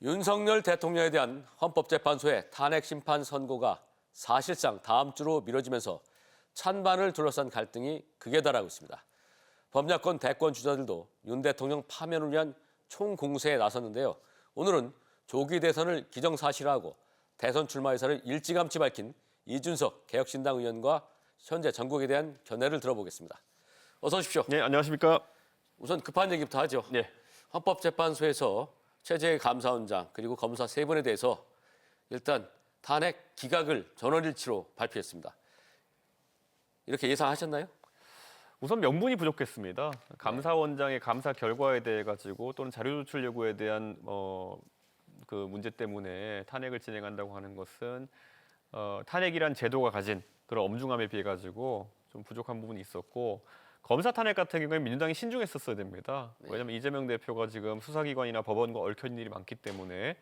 윤석열 대통령에 대한 헌법재판소의 탄핵 심판 선고가 사실상 다음 주로 미뤄지면서 찬반을 둘러싼 갈등이 극에 달하고 있습니다. 범야권 대권 주자들도 윤 대통령 파면을 위한 총공세에 나섰는데요. 오늘은 조기 대선을 기정사실화하고 대선 출마 의사를 일찌감치 밝힌 이준석 개혁신당 의원과 현재 전국에 대한 견해를 들어보겠습니다. 어서 오십시오. 네, 안녕하십니까? 우선 급한 얘기부터 하죠. 네. 헌법재판소에서 최재해 감사원장 그리고 검사 세 분에 대해서 일단 탄핵 기각을 전원일치로 발표했습니다. 이렇게 예상하셨나요? 우선 명분이 부족했습니다. 감사원장의 감사 결과에 대해 가지고 또는 자료 조출 요구에 대한 그 문제 때문에 탄핵을 진행한다고 하는 것은 탄핵이란 제도가 가진 그런 엄중함에 비해 가지고 좀 부족한 부분이 있었고, 검사 탄핵 같은 경우에 민주당이 신중했었어야 됩니다. 왜냐하면 이재명 대표가 지금 수사기관이나 법원과 얽혀있는 일이 많기 때문에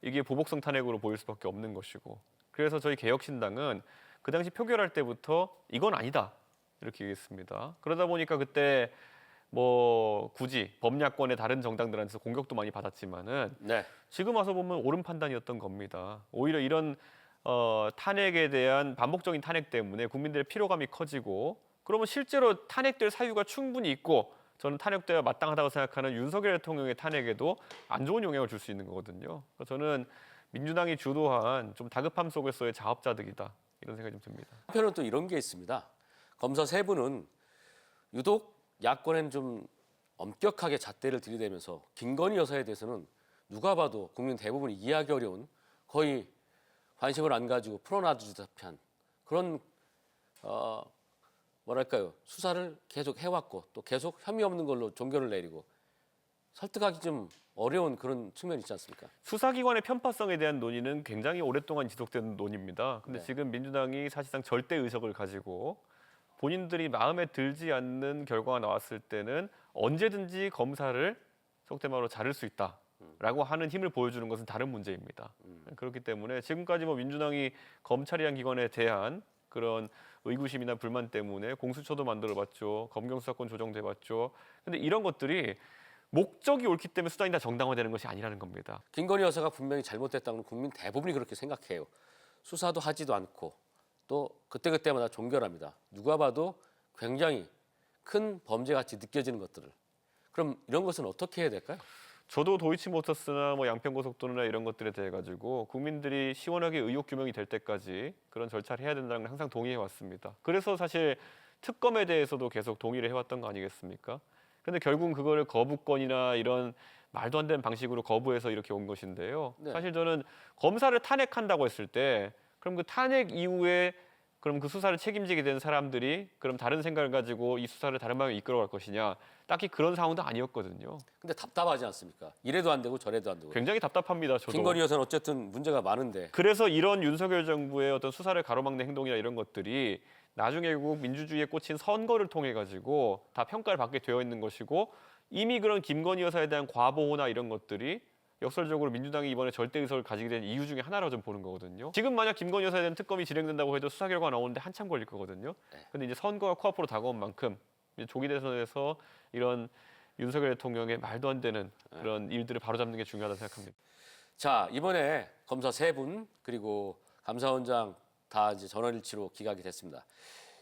이게 보복성 탄핵으로 보일 수밖에 없는 것이고, 그래서 저희 개혁신당은 그 당시 표결할 때부터 이건 아니다 이렇게 얘기했습니다. 그러다 보니까 그때 뭐 굳이 범야권의 다른 정당들한테서 공격도 많이 받았지만은 지금 와서 보면 옳은 판단이었던 겁니다. 오히려 이런 탄핵에 대한 반복적인 탄핵 때문에 국민들의 피로감이 커지고, 그러면 실제로 탄핵될 사유가 충분히 있고 저는 탄핵돼야 마땅하다고 생각하는 윤석열 대통령의 탄핵에도 안 좋은 영향을 줄 수 있는 거거든요. 그래서 저는 민주당이 주도한 좀 다급함 속에서의 자업자득이다 이런 생각이 좀 듭니다. 한편으로는 또 이런 게 있습니다. 검사 세 분은 유독 야권엔 좀 엄격하게 잣대를 들이대면서 김건희 여사에 대해서는 누가 봐도 국민 대부분이 이해하기 어려운, 거의 관심을 안 가지고 풀어놔주다시피 한 그런 뭐랄까요, 수사를 계속 해왔고 또 계속 혐의 없는 걸로 종결을 내리고 설득하기 좀 어려운 그런 측면이 있지 않습니까? 수사기관의 편파성에 대한 논의는 굉장히 오랫동안 지속된 논의입니다. 근데 지금 민주당이 사실상 절대 의석을 가지고 본인들이 마음에 들지 않는 결과가 나왔을 때는 언제든지 검사를 속된 말로 자를 수 있다라고 하는 힘을 보여주는 것은 다른 문제입니다. 그렇기 때문에 지금까지 뭐 민주당이 검찰이란 기관에 대한 그런 의구심이나 불만 때문에 공수처도 만들어봤죠. 검경수사권 조정돼봤죠. 근데 이런 것들이 목적이 옳기 때문에 수단이 다 정당화되는 것이 아니라는 겁니다. 김건희 여사가 분명히 잘못됐다는 국민 대부분이 그렇게 생각해요. 수사도 하지도 않고 또 그때그때마다 종결합니다. 누가 봐도 굉장히 큰 범죄같이 느껴지는 것들을. 그럼 이런 것은 어떻게 해야 될까요? 저도 도이치모터스나 뭐 양평고속도로나 이런 것들에 대해 가지고 국민들이 시원하게 의혹 규명이 될 때까지 그런 절차를 해야 된다는 걸 항상 동의해 왔습니다. 그래서 사실 특검에 대해서도 계속 동의를 해왔던 거 아니겠습니까? 근데 결국은 그거를 거부권이나 이런 말도 안 되는 방식으로 거부해서 이렇게 온 것인데요. 사실 저는 검사를 탄핵한다고 했을 때 그럼 그 탄핵 이후에 그럼 그 수사를 책임지게 된 사람들이 그럼 다른 생각을 가지고 이 수사를 다른 방향으로 이끌어갈 것이냐, 딱히 그런 상황도 아니었거든요. 근데 답답하지 않습니까? 이래도 안 되고 저래도 안 되고. 굉장히 답답합니다. 저도. 김건희 여사는 어쨌든 문제가 많은데. 그래서 이런 윤석열 정부의 어떤 수사를 가로막는 행동이나 이런 것들이 나중에 결국 민주주의에 꽂힌 선거를 통해 가지고 다 평가를 받게 되어 있는 것이고, 이미 그런 김건희 여사에 대한 과보나 이런 것들이 역설적으로 민주당이 이번에 절대 의석을 가지게 된 이유 중에 하나라고 좀 보는 거거든요. 지금 만약 김건희 여사에 대한 특검이 진행된다고 해도 수사 결과가 나오는데 한참 걸릴 거거든요. 근데 이제 선거가 코앞으로 다가온 만큼 이제 조기 대선에서 이런 윤석열 대통령의 말도 안 되는 그런 일들을 바로잡는 게 중요하다고 생각합니다. 자, 이번에 검사 세 분 그리고 감사원장 다 이제 전원일치로 기각이 됐습니다.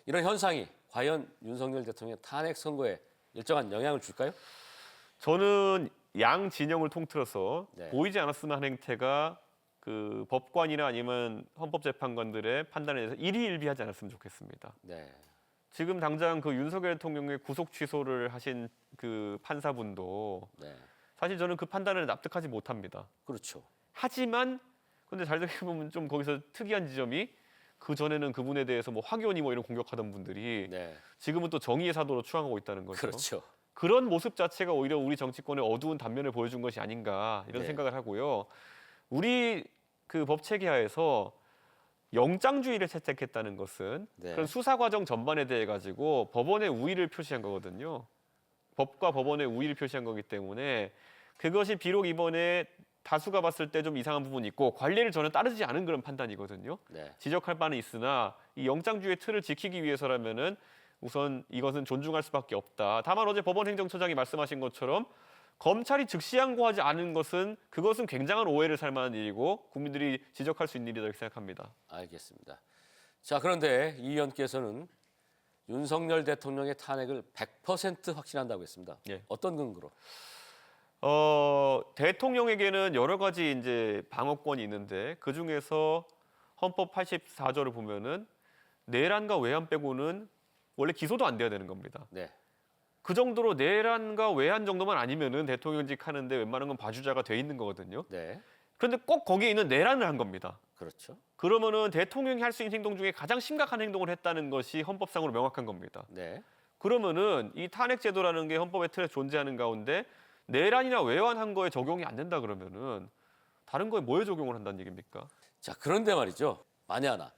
이런 현상이 과연 윤석열 대통령 탄핵 선거에 일정한 영향을 줄까요? 저는 양 진영을 통틀어서 네. 보이지 않았으면 하는 행태가 그 법관이나 아니면 헌법재판관들의 판단에 대해서 일희일비하지 않았으면 좋겠습니다. 네. 지금 당장 그 윤석열 대통령의 구속 취소를 하신 그 판사분도 사실 저는 그 판단을 납득하지 못합니다. 그렇죠. 하지만 근데 잘 생각해보면 좀 거기서 특이한 지점이, 그 전에는 그분에 대해서 뭐 화교니 뭐 이런 공격하던 분들이 지금은 또 정의의 사도로 추앙하고 있다는 거죠. 그렇죠. 그런 모습 자체가 오히려 우리 정치권의 어두운 단면을 보여준 것이 아닌가 이런 생각을 하고요. 우리 그 법 체계하에서 영장주의를 채택했다는 것은 그런 수사 과정 전반에 대해 가지고 법원의 우위를 표시한 거거든요. 법과 법원의 우위를 표시한 거기 때문에 그것이 비록 이번에 다수가 봤을 때 좀 이상한 부분이 있고 관례를 저는 따르지 않은 그런 판단이거든요. 지적할 바는 있으나 이 영장주의 틀을 지키기 위해서라면은 우선 이것은 존중할 수밖에 없다. 다만 어제 법원 행정처장이 말씀하신 것처럼 검찰이 즉시 항고하지 않은 것은 그것은 굉장한 오해를 살 만한 일이고 국민들이 지적할 수 있는 일이다 이렇게 생각합니다. 알겠습니다. 자, 그런데 이 의원께서는 윤석열 대통령의 탄핵을 100% 확신한다고 했습니다. 예. 어떤 근거로? 대통령에게는 여러 가지 이제 방어권이 있는데 그 중에서 헌법 84조를 보면은 내란과 외환 빼고는 원래 기소도 안 돼야 되는 겁니다. 네. 그 정도로 내란과 외환 정도만 아니면은 대통령직 하는데 웬만한 건 봐주자가 돼 있는 거거든요. 네. 그런데 꼭 거기에 있는 내란을 한 겁니다. 그렇죠. 그러면은 대통령이 할 수 있는 행동 중에 가장 심각한 행동을 했다는 것이 헌법상으로 명확한 겁니다. 네. 그러면은 이 탄핵 제도라는 게 헌법의 틀에 존재하는 가운데 내란이나 외환한 거에 적용이 안 된다 그러면은 다른 거에 뭐에 적용을 한다는 얘기입니까? 자, 그런데 말이죠. 만에 하나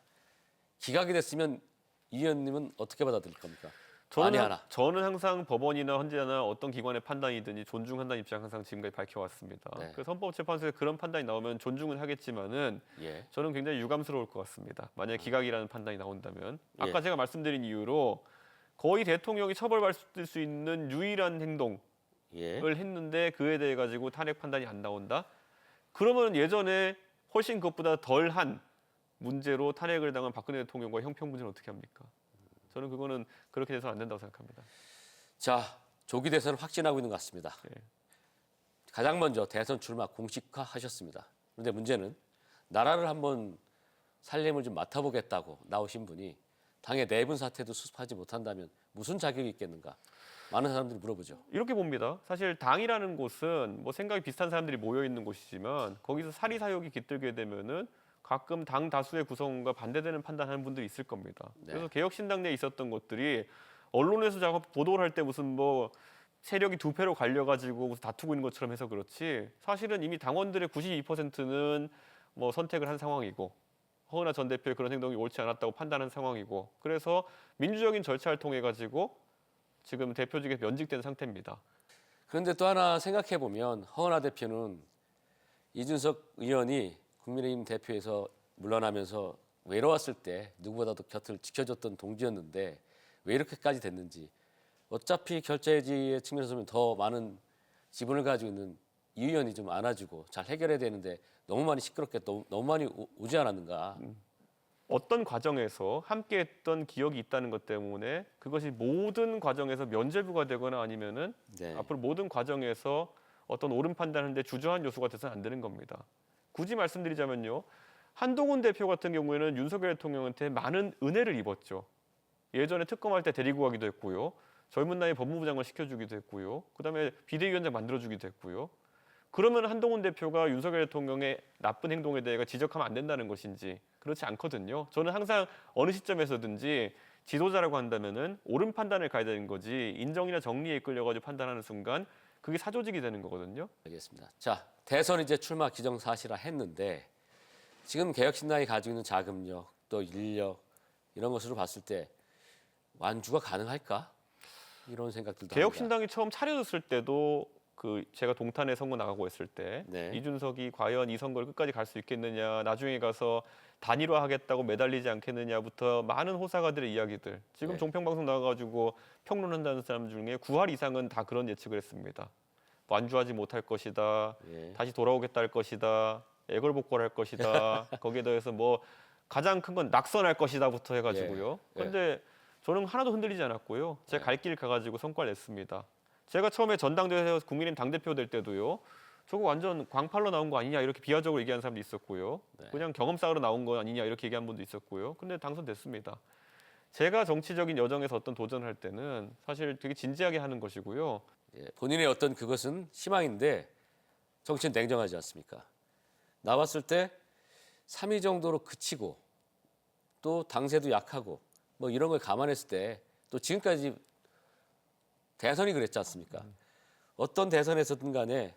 기각이 됐으면 이 의원님은 어떻게 받아들일 겁니까? 만에 하나. 저는 항상 법원이나 헌재나 어떤 기관의 판단이든지 존중한다는 입장 항상 지금까지 밝혀왔습니다. 네. 그래서 헌법재판소에 그런 판단이 나오면 존중은 하겠지만은 예. 저는 굉장히 유감스러울 것 같습니다. 만약에 기각이라는 판단이 나온다면 아까 예. 제가 말씀드린 이유로 거의 대통령이 처벌받을 수 있는 유일한 행동을 예. 했는데 그에 대해 가지고 탄핵 판단이 안 나온다? 그러면 예전에 훨씬 그것보다 덜한 문제로 탄핵을 당한 박근혜 대통령과 형평 문제는 어떻게 합니까? 저는 그거는 그렇게 돼서는 안 된다고 생각합니다. 자, 조기 대선을 확진하고 있는 것 같습니다. 예. 가장 먼저 대선 출마 공식화하셨습니다. 그런데 문제는 나라를 한번 살림을 좀 맡아보겠다고 나오신 분이 당의 내분 사태도 수습하지 못한다면 무슨 자격이 있겠는가? 많은 사람들이 물어보죠. 이렇게 봅니다. 사실 당이라는 곳은 뭐 생각이 비슷한 사람들이 모여 있는 곳이지만 거기서 사리사욕이 깃들게 되면은 가끔 당 다수의 구성원과 반대되는 판단하는 분들이 있을 겁니다. 네. 그래서 개혁신당 내에 있었던 것들이 언론에서 자꾸 보도를 할 때 무슨 뭐 세력이 두 패로 갈려가지고 다투고 있는 것처럼 해서 그렇지 사실은 이미 당원들의 92%는 뭐 선택을 한 상황이고 허은하 전 대표의 그런 행동이 옳지 않았다고 판단한 상황이고 그래서 민주적인 절차를 통해 가지고 지금 대표직에 면직된 상태입니다. 그런데 또 하나 생각해 보면 허은하 대표는 이준석 의원이 국민의힘 대표에서 물러나면서 외로웠을 때 누구보다도 곁을 지켜줬던 동지였는데 왜 이렇게까지 됐는지 어차피 결재지의 측면에서 보면 더 많은 지분을 가지고 있는 이 의원이 좀 안아주고 잘 해결해야 되는데 너무 많이 시끄럽게 너무 많이 오지 않았는가. 어떤 과정에서 함께했던 기억이 있다는 것 때문에 그것이 모든 과정에서 면죄부가 되거나 아니면은 네. 앞으로 모든 과정에서 어떤 옳은 판단하는데 주저한 요소가 돼서는 안 되는 겁니다. 굳이 말씀드리자면요. 한동훈 대표 같은 경우에는 윤석열 대통령한테 많은 은혜를 입었죠. 예전에 특검할 때 데리고 가기도 했고요. 젊은 나이에 법무부 장관 시켜주기도 했고요. 그다음에 비대위원장 만들어주기도 했고요. 그러면 한동훈 대표가 윤석열 대통령의 나쁜 행동에 대해 지적하면 안 된다는 것인지 그렇지 않거든요. 저는 항상 어느 시점에서든지 지도자라고 한다면은 옳은 판단을 가야 되는 거지 인정이나 정리에 이끌려가지고 판단하는 순간 그게 사조직이 되는 거거든요. 알겠습니다. 자, 대선 이제 출마 기정사실화 했는데 지금 개혁신당이 가지고 있는 자금력 또 인력 이런 것으로 봤을 때 완주가 가능할까? 이런 생각들도 합니다. 개혁신당이 처음 차려졌을 때도 그 제가 동탄에 선거 나가고 했을 때 네. 이준석이 과연 이 선거를 끝까지 갈 수 있겠느냐 나중에 가서 단일화하겠다고 매달리지 않겠느냐부터 많은 호사가들의 이야기들 지금 네. 종편방송 나가가지고 평론한다는 사람 중에 9할 이상은 다 그런 예측을 했습니다. 완주하지 못할 것이다. 예. 다시 돌아오겠다 할 것이다. 애걸복걸할 것이다. 거기에 더해서 뭐 가장 큰 건 낙선할 것이다부터 해가지고요. 예. 그런데 저는 하나도 흔들리지 않았고요. 제가 갈 길 가가지고 성과를 냈습니다. 제가 처음에 전당대회에서 국민의힘 당대표 될 때도요. 저거 완전 광팔로 나온 거 아니냐 이렇게 비하적으로 얘기하는 사람도 있었고요. 네. 그냥 경험 쌓으러 나온 거 아니냐 이렇게 얘기한 분도 있었고요. 근데 당선됐습니다. 제가 정치적인 여정에서 어떤 도전을 할 때는 사실 되게 진지하게 하는 것이고요. 예, 본인의 어떤 그것은 희망인데 정치는 냉정하지 않습니까? 나왔을 때 3위 정도로 그치고 또 당세도 약하고 뭐 이런 걸 감안했을 때 또 지금까지 대선이 그랬지 않습니까? 어떤 대선에서든 간에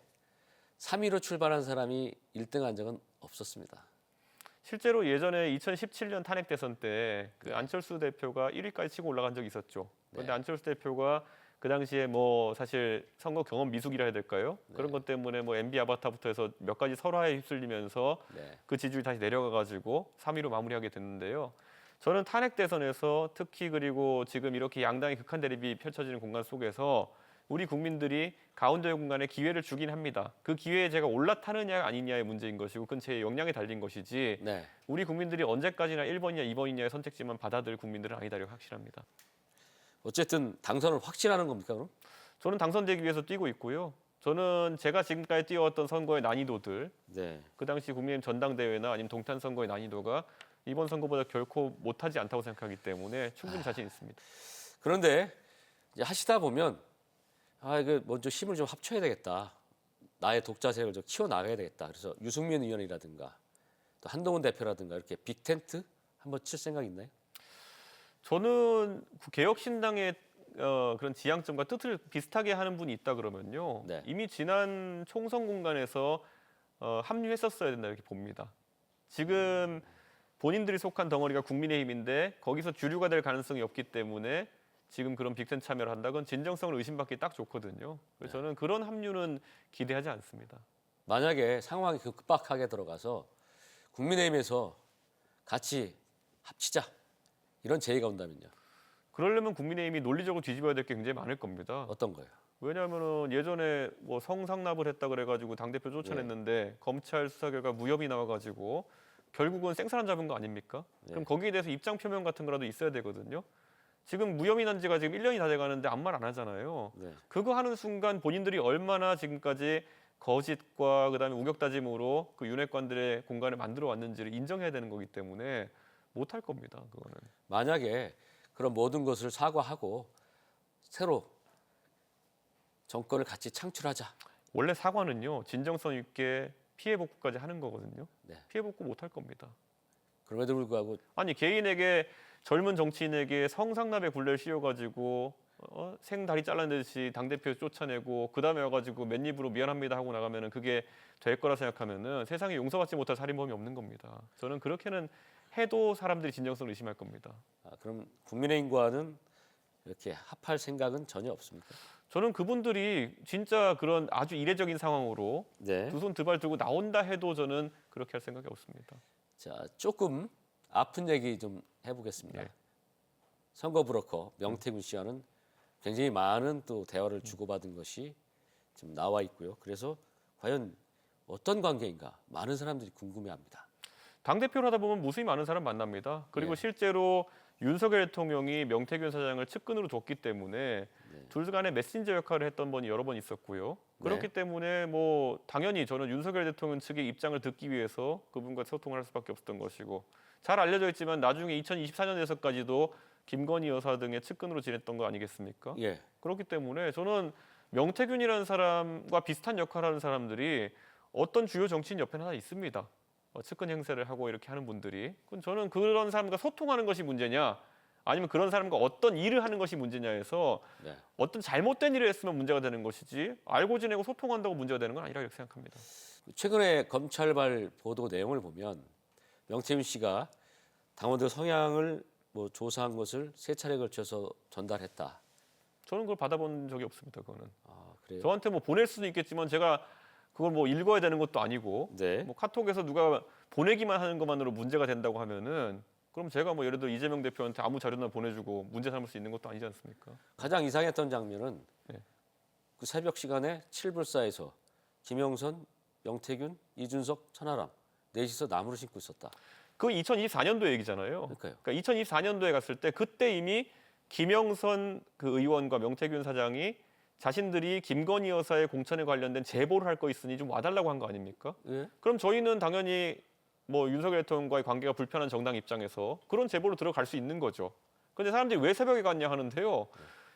3위로 출발한 사람이 1등한 적은 없었습니다. 실제로 예전에 2017년 탄핵 대선 때 그 안철수 대표가 1위까지 치고 올라간 적이 있었죠. 그런데 네. 안철수 대표가 그 당시에 뭐 사실 선거 경험 미숙이라 해야 될까요? 그런 것 때문에 뭐 MB 아바타부터 해서 몇 가지 설화에 휩쓸리면서 네. 그 지지율이 다시 내려가 가지고 3위로 마무리하게 됐는데요. 저는 탄핵 대선에서 특히 그리고 지금 이렇게 양당의 극한 대립이 펼쳐지는 공간 속에서 우리 국민들이 가운데 공간에 기회를 주긴 합니다. 그 기회에 제가 올라타느냐 아니냐의 문제인 것이고 그건 제 역량에 달린 것이지 네. 우리 국민들이 언제까지나 1번이냐 2번이냐의 선택지만 받아들일 국민들은 아니다라고 확실합니다. 어쨌든 당선을 확신하는 겁니까 그럼? 저는 당선되기 위해서 뛰고 있고요. 저는 제가 지금까지 뛰어왔던 선거의 난이도들, 네. 그 당시 국민의힘 전당대회나 아니면 동탄 선거의 난이도가 이번 선거보다 결코 못하지 않다고 생각하기 때문에 충분히 자신 있습니다. 그런데 이제 하시다 보면 이거 먼저 힘을 좀 합쳐야 되겠다. 나의 독자 세력을 좀 키워 나가야 되겠다. 그래서 유승민 의원이라든가 또 한동훈 대표라든가 이렇게 빅텐트 한번 칠 생각 있나요? 저는 개혁신당의 그런 지향점과 뜻을 비슷하게 하는 분이 있다 그러면요. 네. 이미 지난 총선 공간에서 합류했었어야 된다 이렇게 봅니다. 지금 본인들이 속한 덩어리가 국민의힘인데 거기서 주류가 될 가능성이 없기 때문에 지금 그런 빅텐 참여를 한다건 진정성을 의심받기 딱 좋거든요. 그래서 저는 그런 합류는 기대하지 않습니다. 만약에 상황이 급박하게 들어가서 국민의힘에서 같이 합치자 이런 제의가 온다면요. 그러려면 국민의힘이 논리적으로 뒤집어야 될 게 굉장히 많을 겁니다. 어떤 거예요? 왜냐하면은 예전에 뭐 성상납을 했다 그래가지고 당 대표 쫓아냈는데 검찰 수사 결과 무혐의 나와가지고 결국은 생사람 잡은 거 아닙니까? 그럼 거기에 대해서 입장 표명 같은 거라도 있어야 되거든요. 지금 무혐의 난 지가 지금 1년이 다 돼가는데 아무 말 안 하잖아요. 네. 그거 하는 순간 본인들이 얼마나 지금까지 거짓과 그다음에 우격다짐으로 그 윤핵관들의 공간을 만들어 왔는지를 인정해야 되는 거기 때문에 못할 겁니다. 그거는. 만약에 그런 모든 것을 사과하고 새로 정권을 같이 창출하자. 원래 사과는요 진정성 있게 피해 복구까지 하는 거거든요. 네. 피해 복구 못할 겁니다. 그럼에도 불구하고 아니 개인에게 젊은 정치인에게 성상납의 굴레를 씌워가지고 생다리 잘라내듯이 당대표 쫓아내고 그 다음에 와가지고 맨입으로 미안합니다 하고 나가면은 그게 될 거라 생각하면은 세상에 용서받지 못할 살인범이 없는 겁니다. 저는 그렇게는 해도 사람들이 진정성을 의심할 겁니다. 그럼 국민의힘과는 이렇게 합할 생각은 전혀 없습니까? 저는 그분들이 진짜 그런 아주 이례적인 상황으로 네. 두 손 두 발 들고 나온다 해도 저는 그렇게 할 생각이 없습니다. 자, 조금 아픈 얘기 좀 해보겠습니다. 네. 선거 브로커 명태균 씨와는 굉장히 많은 또 대화를 주고받은 것이 지금 나와 있고요. 그래서 과연 어떤 관계인가 많은 사람들이 궁금해합니다. 당대표를 하다 보면 무수히 많은 사람 만납니다. 그리고 네. 실제로 윤석열 대통령이 명태균 사장을 측근으로 뒀기 때문에 둘 간의 메신저 역할을 했던 분이 여러 번 있었고요. 그렇기 때문에 뭐 당연히 저는 윤석열 대통령 측의 입장을 듣기 위해서 그분과 소통을 할 수밖에 없었던 것이고 잘 알려져 있지만 나중에 2024년에서까지도 김건희 여사 등의 측근으로 지냈던 거 아니겠습니까? 예. 그렇기 때문에 저는 명태균이라는 사람과 비슷한 역할을 하는 사람들이 어떤 주요 정치인 옆에는 하나 있습니다. 측근 행세를 하고 이렇게 하는 분들이. 그럼 저는 그런 사람과 소통하는 것이 문제냐 아니면 그런 사람과 어떤 일을 하는 것이 문제냐에서 네. 어떤 잘못된 일을 했으면 문제가 되는 것이지 알고 지내고 소통한다고 문제가 되는 건 아니라고 이렇게 생각합니다. 최근에 검찰발 보도 내용을 보면 명태균 씨가 당원들 성향을 뭐 조사한 것을 세 차례 걸쳐서 전달했다. 저는 그걸 받아본 적이 없습니다. 그거는. 그래요? 저한테 뭐 보낼 수도 있겠지만 제가 그걸 뭐 읽어야 되는 것도 아니고 네. 뭐 카톡에서 누가 보내기만 하는 것만으로 문제가 된다고 하면은 그럼 제가 뭐 예를 들어 이재명 대표한테 아무 자료나 보내주고 문제 삼을 수 있는 것도 아니지 않습니까? 가장 이상했던 장면은 네. 그 새벽 시간에 칠불사에서 김영선, 명태균, 이준석, 천하람 넷이서 나무를 심고 있었다. 그건 2024년도 얘기잖아요. 그러니까요. 그러니까 2024년도에 갔을 때 그때 이미 김영선 그 의원과 명태균 사장이 자신들이 김건희 여사의 공천에 관련된 제보를 할 거 있으니 좀 와달라고 한 거 아닙니까? 예? 그럼 저희는 당연히 뭐 윤석열 대통령과의 관계가 불편한 정당 입장에서 그런 제보로 들어갈 수 있는 거죠. 그런데 사람들이 왜 새벽에 갔냐 하는데요.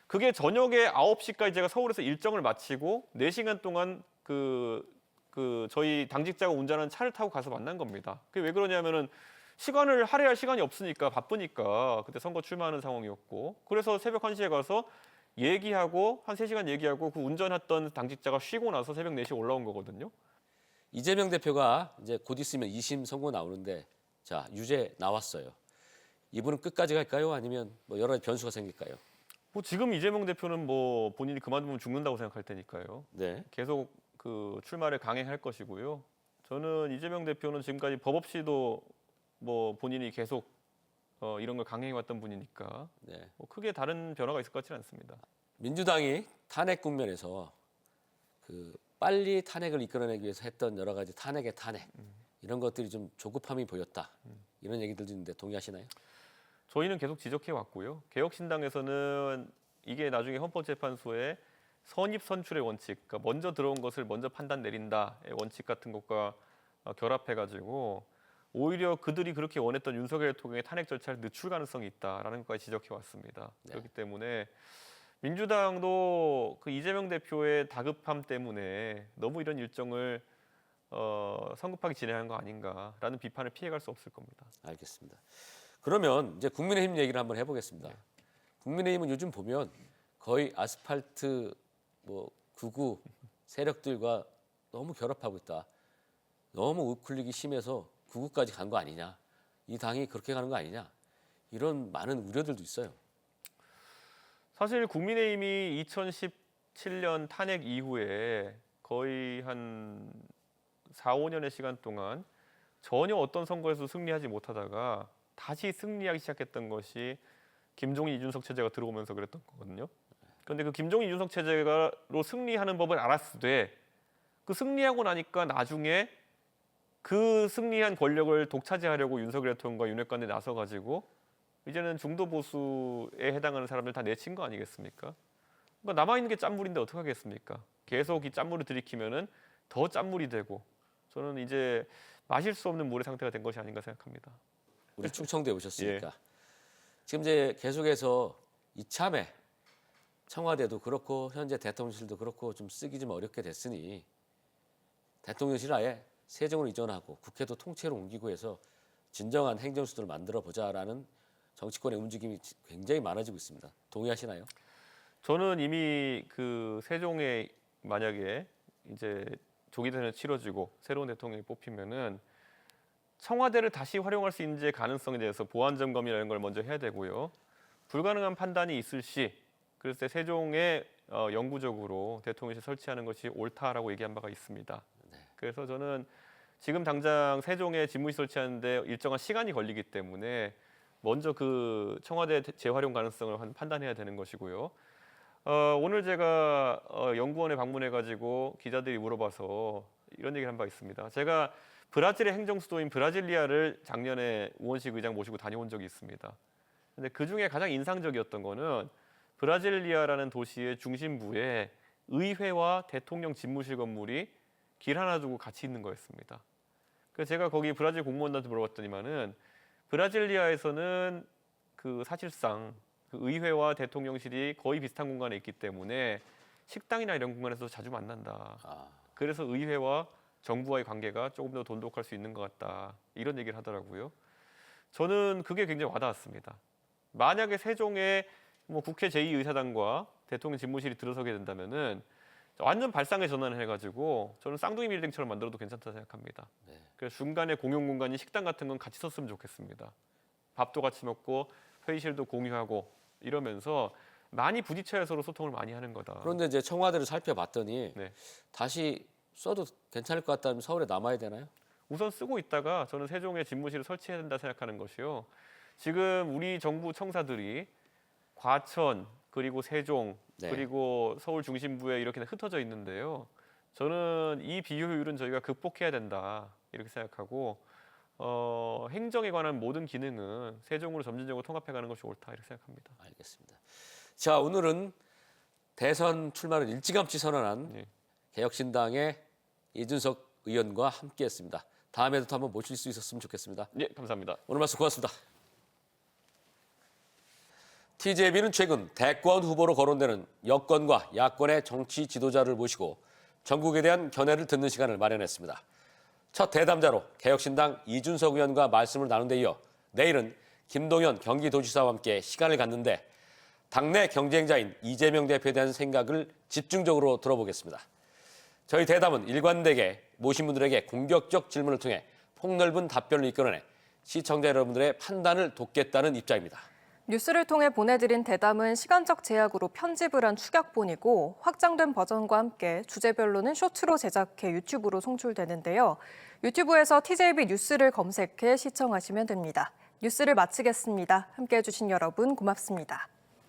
그게 저녁에 9시까지 제가 서울에서 일정을 마치고 4시간 동안 저희 당직자가 운전하는 차를 타고 가서 만난 겁니다. 그게 왜 그러냐면은 시간을 할애할 시간이 없으니까 바쁘니까 그때 선거 출마하는 상황이었고 그래서 새벽 1시에 가서 얘기하고 한 3시간 얘기하고 그 운전했던 당직자가 쉬고 나서 새벽 4시에 올라온 거거든요. 이재명 대표가 이제 곧 있으면 2심 선고 나오는데 자 유죄 나왔어요. 이분은 끝까지 갈까요? 아니면 뭐 여러 가지 변수가 생길까요? 뭐 지금 이재명 대표는 뭐 본인이 그만두면 죽는다고 생각할 테니까요. 네. 계속 그 출마를 강행할 것이고요. 저는 이재명 대표는 지금까지 법 없이도 뭐 본인이 계속 이런 걸 강행해왔던 분이니까 네. 뭐 크게 다른 변화가 있을 것 같지는 않습니다. 민주당이 탄핵 국면에서 그 빨리 탄핵을 이끌어내기 위해서 했던 여러 가지 탄핵의 탄핵 이런 것들이 좀 조급함이 보였다. 이런 얘기들도 있는데 동의하시나요? 저희는 계속 지적해 왔고요. 개혁신당에서는 이게 나중에 헌법재판소의 선입 선출의 원칙, 그러니까 먼저 들어온 것을 먼저 판단 내린다의 원칙 같은 것과 결합해가지고 오히려 그들이 그렇게 원했던 윤석열 대통령의 탄핵 절차를 늦출 가능성이 있다라는 것까지 지적해 왔습니다. 네. 그렇기 때문에 민주당도 그 이재명 대표의 다급함 때문에 너무 이런 일정을 성급하게 진행한 거 아닌가라는 비판을 피해갈 수 없을 겁니다. 알겠습니다. 그러면 이제 국민의힘 얘기를 한번 해보겠습니다. 네. 국민의힘은 요즘 보면 거의 아스팔트 뭐 극우 세력들과 너무 결합하고 있다. 너무 우클릭이 심해서 극우까지 간 거 아니냐. 이 당이 그렇게 가는 거 아니냐. 이런 많은 우려들도 있어요. 사실 국민의힘이 2017년 탄핵 이후에 거의 한 4, 5년의 시간 동안 전혀 어떤 선거에서 승리하지 못하다가 다시 승리하기 시작했던 것이 김종인, 이준석 체제가 들어오면서 그랬던 거거든요. 그런데 그 김종인, 이준석 체제로 승리하는 법을 알았으되 그 승리하고 나니까 나중에 그 승리한 권력을 독차지하려고 윤석열 대통령과 윤핵관에 나서가지고 이제는 중도 보수에 해당하는 사람들 다 내친 거 아니겠습니까? 그러니까 남아있는 게 짠물인데 어떻게 하겠습니까? 계속 이 짠물을 들이키면은 더 짠물이 되고 저는 이제 마실 수 없는 물의 상태가 된 것이 아닌가 생각합니다. 우리 충청도에 오셨으니까. 예. 지금 이제 계속해서 이참에 청와대도 그렇고 현재 대통령실도 그렇고 좀 쓰기 좀 어렵게 됐으니 대통령실 아예 세종으로 이전하고 국회도 통째로 옮기고 해서 진정한 행정수도를 만들어 보자라는 정치권의 움직임이 굉장히 많아지고 있습니다. 동의하시나요? 저는 이미 그 세종에 만약에 이제 조기 대선이 치러지고 새로운 대통령이 뽑히면은 청와대를 다시 활용할 수 있는지의 가능성에 대해서 보안 점검이라는 걸 먼저 해야 되고요. 불가능한 판단이 있을 시 그럴 때 세종에 영구적으로 대통령실 설치하는 것이 옳다라고 얘기한 바가 있습니다. 네. 그래서 저는 지금 당장 세종에 집무실 설치하는데 일정한 시간이 걸리기 때문에 먼저 그 청와대 재활용 가능성을 판단해야 되는 것이고요. 오늘 제가 연구원에 방문해가지고 기자들이 물어봐서 이런 얘기를 한 바 있습니다. 제가 브라질의 행정 수도인 브라질리아를 작년에 우원식 의장 모시고 다녀온 적이 있습니다. 근데 그 중에 가장 인상적이었던 거는 브라질리아라는 도시의 중심부에 의회와 대통령 집무실 건물이 길 하나 두고 같이 있는 거였습니다. 그래서 제가 거기 브라질 공무원한테 물어봤더니만은 브라질리아에서는 그 사실상 그 의회와 대통령실이 거의 비슷한 공간에 있기 때문에 식당이나 이런 공간에서 자주 만난다. 그래서 의회와 정부와의 관계가 조금 더 돈독할 수 있는 것 같다. 이런 얘기를 하더라고요. 저는 그게 굉장히 와닿았습니다. 만약에 세종에 뭐 국회 제2의사당과 대통령 집무실이 들어서게 된다면은 완전 발상의 전환을 해가지고 저는 쌍둥이 빌딩처럼 만들어도 괜찮다 생각합니다. 네. 그래서 중간에 공용 공간이 식당 같은 건 같이 썼으면 좋겠습니다. 밥도 같이 먹고 회의실도 공유하고 이러면서 많이 부딪혀야 서로 소통을 많이 하는 거다. 그런데 이제 청와대를 살펴봤더니 네. 다시 써도 괜찮을 것 같다면 서울에 남아야 되나요? 우선 쓰고 있다가 저는 세종에 집무실을 설치해야 된다 생각하는 것이요. 지금 우리 정부 청사들이 과천 그리고 세종 네. 그리고 서울 중심부에 이렇게 흩어져 있는데요. 저는 이 비효율은 저희가 극복해야 된다 이렇게 생각하고 행정에 관한 모든 기능은 세종으로 점진적으로 통합해가는 것이 옳다 이렇게 생각합니다. 알겠습니다. 자, 오늘은 대선 출마를 일찌감치 선언한 네. 개혁신당의 이준석 의원과 함께했습니다. 다음에도 또 한번 모실 수 있었으면 좋겠습니다. 네, 감사합니다. 오늘 말씀 고맙습니다. TJB는 최근 대권 후보로 거론되는 여권과 야권의 정치 지도자를 모시고 전국에 대한 견해를 듣는 시간을 마련했습니다. 첫 대담자로 개혁신당 이준석 의원과 말씀을 나눈 데 이어 내일은 김동연 경기도지사와 함께 시간을 갖는데 당내 경쟁자인 이재명 대표에 대한 생각을 집중적으로 들어보겠습니다. 저희 대담은 일관되게 모신 분들에게 공격적 질문을 통해 폭넓은 답변을 이끌어내 시청자 여러분들의 판단을 돕겠다는 입장입니다. 뉴스를 통해 보내드린 대담은 시간적 제약으로 편집을 한 축약본이고 확장된 버전과 함께 주제별로는 쇼트로 제작해 유튜브로 송출되는데요. 유튜브에서 TJB 뉴스를 검색해 시청하시면 됩니다. 뉴스를 마치겠습니다. 함께해 주신 여러분 고맙습니다.